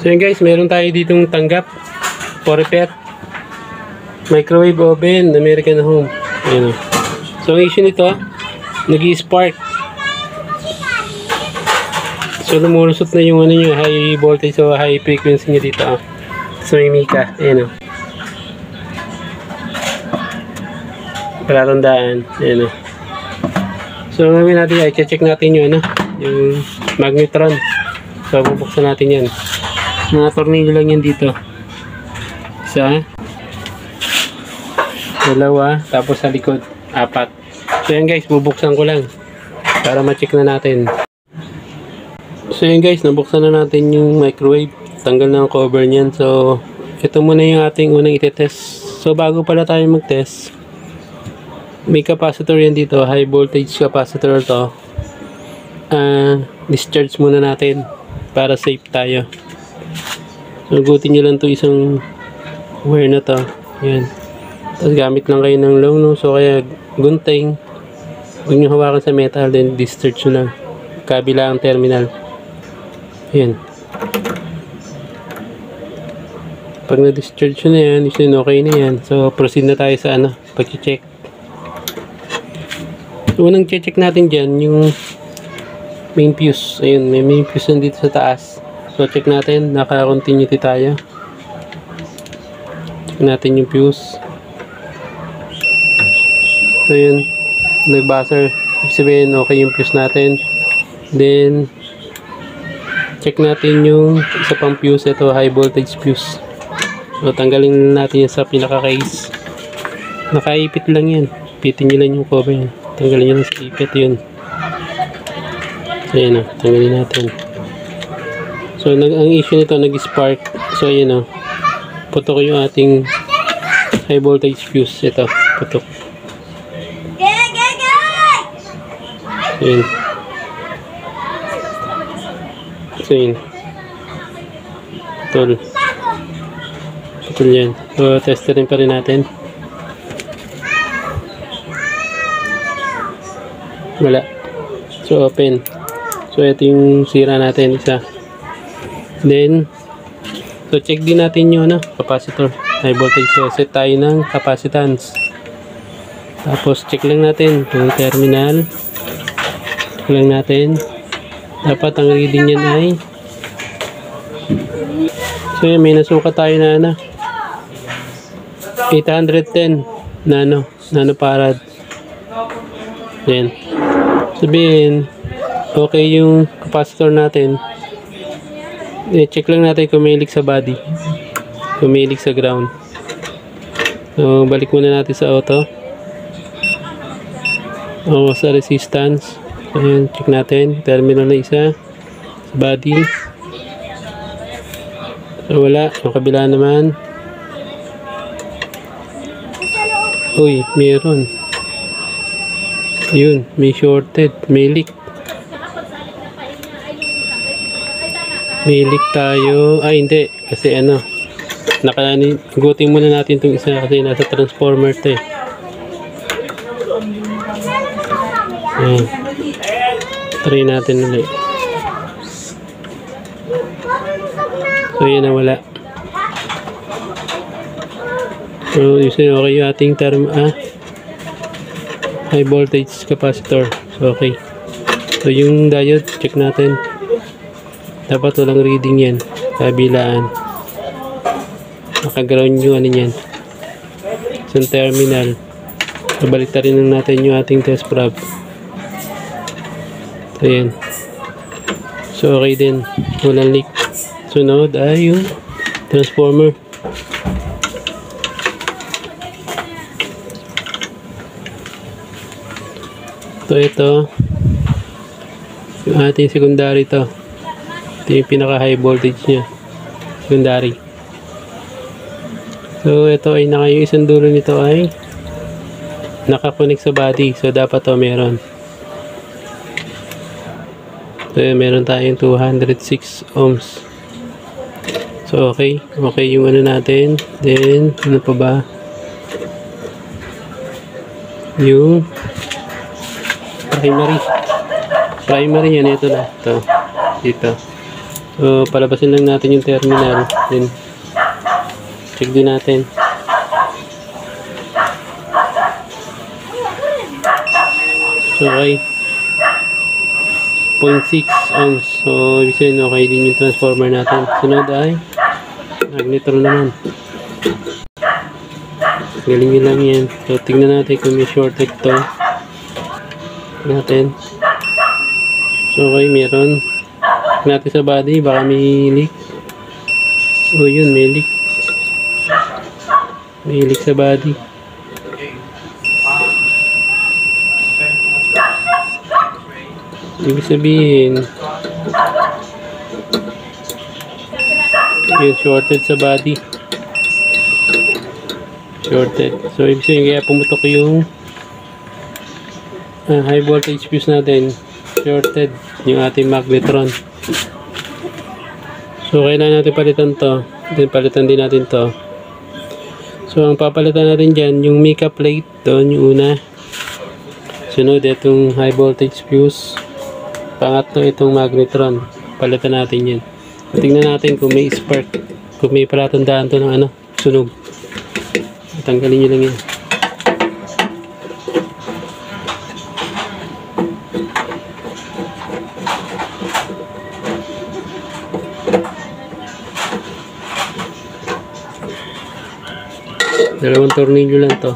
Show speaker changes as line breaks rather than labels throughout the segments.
So yun guys, meron tayo ditong tanggap for repair. Microwave oven, American Home. Ayan o. So ang issue nito, nag-i-spark. So lumulusot na yung ano nyo, high voltage o high frequency nyo dito. So may mika. Ayan o. Palatandaan. Ayan o. So ang gawin natin, i-check natin yung ano, yung magnetron. So bubuksan natin yan. Mga tornilyo lang yan dito. Isa, dalawa, tapos sa likod, 4. So yan guys, bubuksan ko lang para ma-check na natin. So yan guys, nabuksan na natin yung microwave. Tanggal na ang cover niyan. So ito muna yung ating unang itetest. So bago pala tayo mag-test, may capacitor yan dito, high voltage capacitor to. Discharge muna natin para safe tayo. Nagutin nyo lang to isang wire na to. Yan. Tapos gamit lang kayo ng long, no? So kaya gunting, huwag nyo hawakan sa metal, then discharge nyo lang kabila ang terminal. Yan. Pag na-discharge nyo na yan, okay na yan. So proceed na tayo sa ano, pag-check. So unang check natin dyan yung main fuse. Ayun, may main fuse nandito sa taas. So check natin, naka-continuity tayo. Check natin yung fuse. So yun, nag-buzzer. Ibig sabihin, okay yung fuse natin. Then check natin yung isa pang fuse. Ito, high voltage fuse. So tanggalin natin yan sa pinaka-case. Nakaipit lang yan. Ipitin nyo lang yung cover yan. Tanggalin nyo lang sa ipit yun. So yun o, tanggalin natin. So ang issue nito, nag-spark. So yun o, putok yung ating high voltage fuse. Ito, putok. Yun. So yun, putol. Putol yan. So testerin pa rin natin. Wala. So open. So ito yung sira natin, isa. Then so check din natin yung ano, capacitor, high voltage. So set tayo ng capacitance. Tapos check lang natin yung terminal. Check lang natin. Dapat ang reading niyan ay, so yun, may nasuka tayo na ano, 810 nanofarad. Yan. Sabihin okay yung capacitor natin. Check lang natin kung may leak sa body, kung may leak sa ground. So balik muna natin sa auto o sa resistance. Ayan, check natin terminal na isa sa body. So wala. Yung kabila naman, uy, meron. Yun, may shorted, may leak. May leak tayo. Ay, hindi. Kasi ano, gutin muna natin itong isa kasi nasa transformer ito eh. Ayan. Try natin ulit. So, yan na wala. So, okay yung ating high voltage capacitor. So, okay. So, yung diode, check natin. Dapat walang reading yan. Kabilaan. Naka-ground yung ano yan. Sa terminal. So, baliktarin lang natin yung ating test probe. So, yan. So, okay din. Walang leak. Sunod ay yung transformer. So, ito. Yung ating secondary to. Ito yung pinaka high voltage nya, secondary. So ito ay yung isang dulo nito ay nakakonect sa body. So dapat to meron. So meron tayong 206 ohms. So okay yung ano natin. Then ano pa ba, yung primary yan, ito na, ito dito. So, palabasin lang natin yung terminal. Then, check din natin. So, okay. 0.6 ohms. So, ibig sabihin, okay din yung transformer natin. Sunod ay magnetron naman. Galing lang yan. So, tingnan natin kung may shorted to. Natin. So, okay, meron. Check natin sa body. Baka may leak. Oh, yun, may leak. May leak sa body. Ibig sabihin, yung shorted sa body. Shorted. So, ibig sabihin, kaya pumutok yung high voltage fuse natin. Shorted. Yung ating magnetron. So, kailangan natin palitan to. Then, palitan din natin to. So, ang papalitan natin dyan, yung mica plate doon, yung una. Sunod, itong high voltage fuse. Pangatlo, itong magnetron. Palitan natin yan. Tingnan natin kung may spark. Kung may palatandaan to ng sunog. Tanggalin nyo lang yan. Dalawang tornilyo lang to.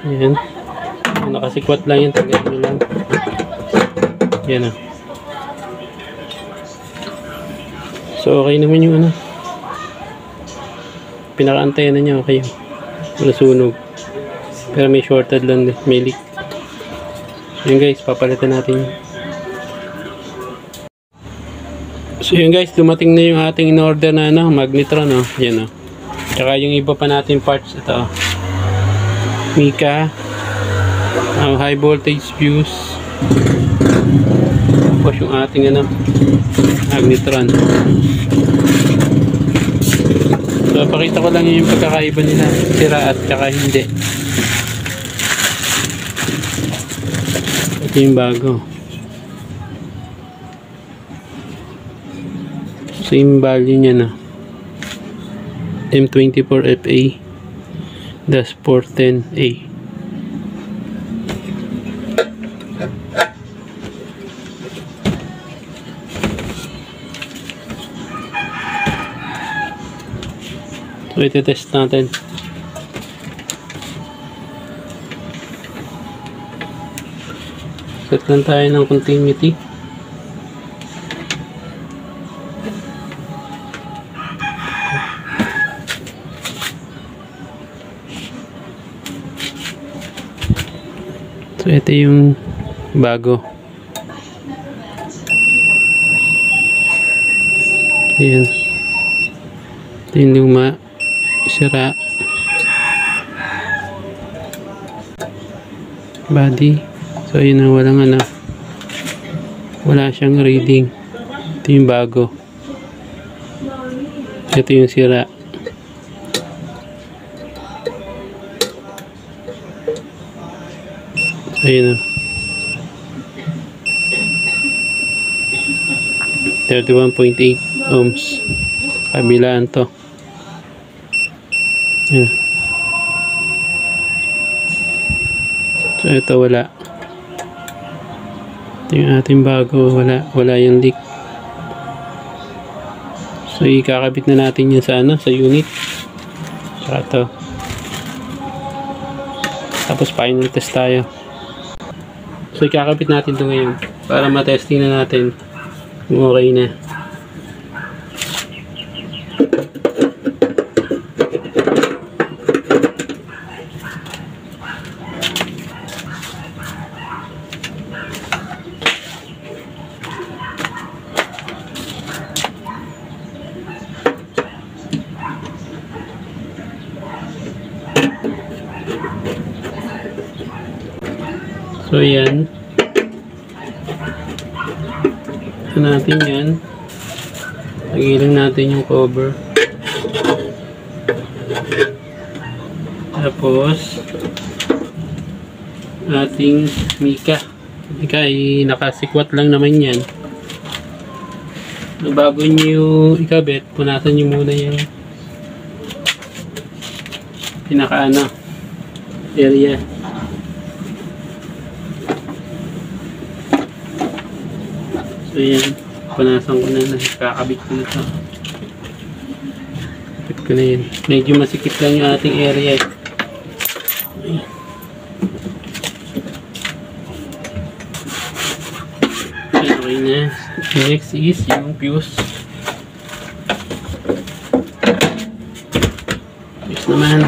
Ayan. Nakasikwat lang yan. Tanggalin nyo lang. Yan o. So, okay naman yung pinaka-antena niya. Okay. Wala sunog. Pero may shorted lang. May leak. Yun guys. Papalitan natin yun. So yun guys. Dumating na yung ating in-order na magnetron. Yan o. Tsaka yung iba pa natin parts. Ito. Mica, high voltage fuse, tapos yung ating magnetron. So pakita ko lang yung pagkakaiba nila, sira at saka hindi. Ito yung bago. Same value nya na M24FA -410A. So iti-test natin. Set lang tayo ng continuity. So ito yung bago. Ayan. Ito yung luma. Sira. Body. So yun na, walang wala siyang reading. Ito yung bago. Ito yung sira. Ayun o. 31.8 ohms. Kabilaan to. Ayan. So ito wala. Ito yung ating bago. Wala yung leak. So ikakabit na natin yun sa sa unit. Saka to. Tapos final test tayo. So ikakabit natin ito ngayon para matesting na natin kung okay na. So yan. Ito natin yan. Tagilan natin yung cover. Tapos ating mika ay nakasikwat lang naman yan. Bago nyo ikabit, punasan nyo muna yung pinaka area. So yan, punasan ko na, nakakabit ko na ito. Kapit ko na yan. Medyo masikip lang yung ating area. Okay na. Next is yung fuse. Fuse naman.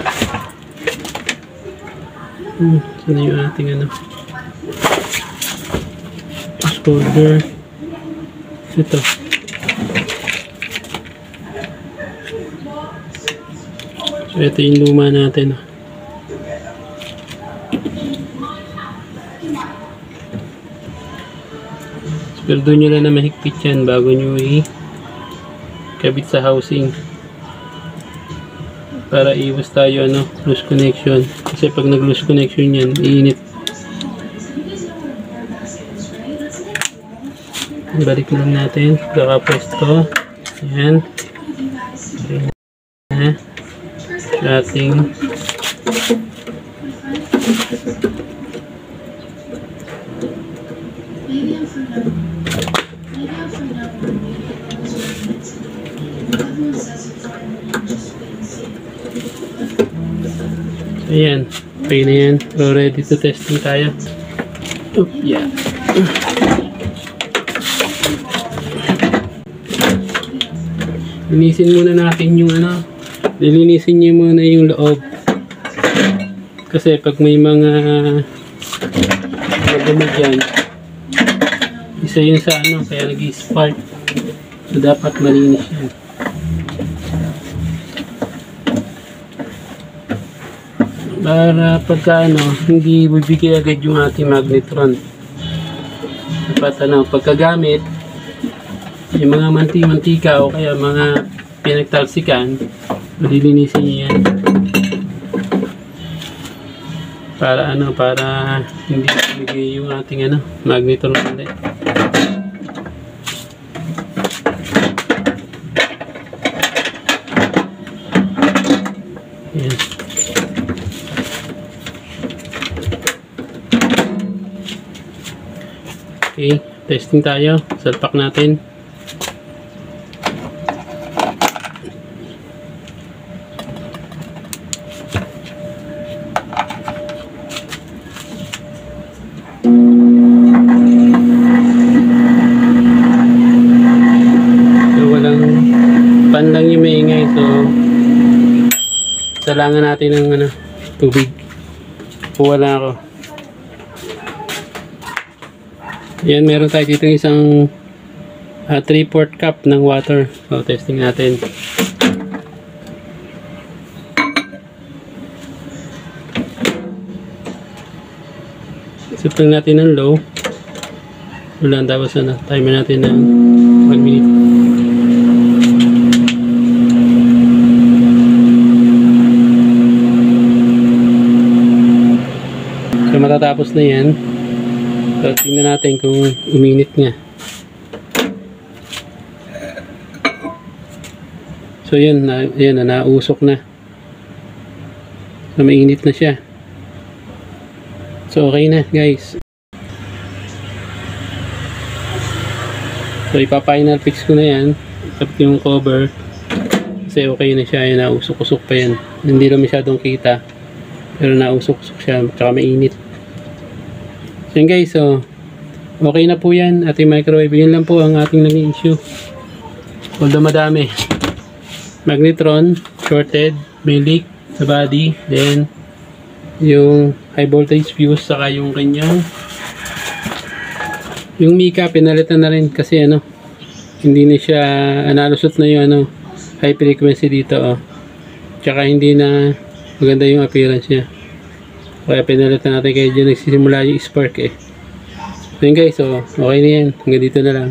Saan yung ating fuse holder. Ito. So ito yung luma natin. Pero doon nyo lang na mahigpit yan bago nyo i-kabit sa housing. Para iwas tayo loose connection. Kasi pag nag-loose connection yan, iinit. Balik lang natin. Kakapwesto. Ayan. Ating ayan, okay na yan. So ready to testing tayo. Yeah. Linisin muna natin yung lilinisin nyo muna yung loob. Kasi pag may mga dumi dyan, isa yun sa kaya nag-spark. So dapat malinis yan. Para pagka hindi bibigay agad yung ating magnetron. Dapat pagkagamit, yung mga mantika o kaya mga pinagtalsikan, malilinisin niyo yan. Para para hindi bibigay yung ating magnetron ulit. Yan. Okay, testing tayo. Salpak natin. So, walang pan lang yung maingay. So, salangan natin ng tubig. Kuha lang ako. Yan, meron tayo dito isang 3/4 cup ng water. So, testing natin. Set lang natin ng low. Wala, tapos timer natin ng 1 minute. So, matatapos na yan. So, tingnan natin kung uminit nga. So, yan, nausok na. So, mainit na siya. So, okay na, guys. So, ipa-final fix ko na yan. Kapag yung cover. Kasi okay na siya. Nausok-usok pa yan. Hindi lang masyadong kita. Pero nausok-usok siya. Tsaka mainit. So yun guys, so okay na po yan, ating microwave. Yun lang po ang ating naging issue. Although madami, magnetron shorted, may leak sa body, then yung high voltage fuse, saka yung kanyang yung mika pinalitan na rin kasi hindi na siya nalusot na yung high frequency dito tsaka hindi na maganda yung appearance niya. Kaya pinalitan natin, kaya dyan nagsisimula yung spark So yun guys, so okay na yan. Hanggang dito na lang.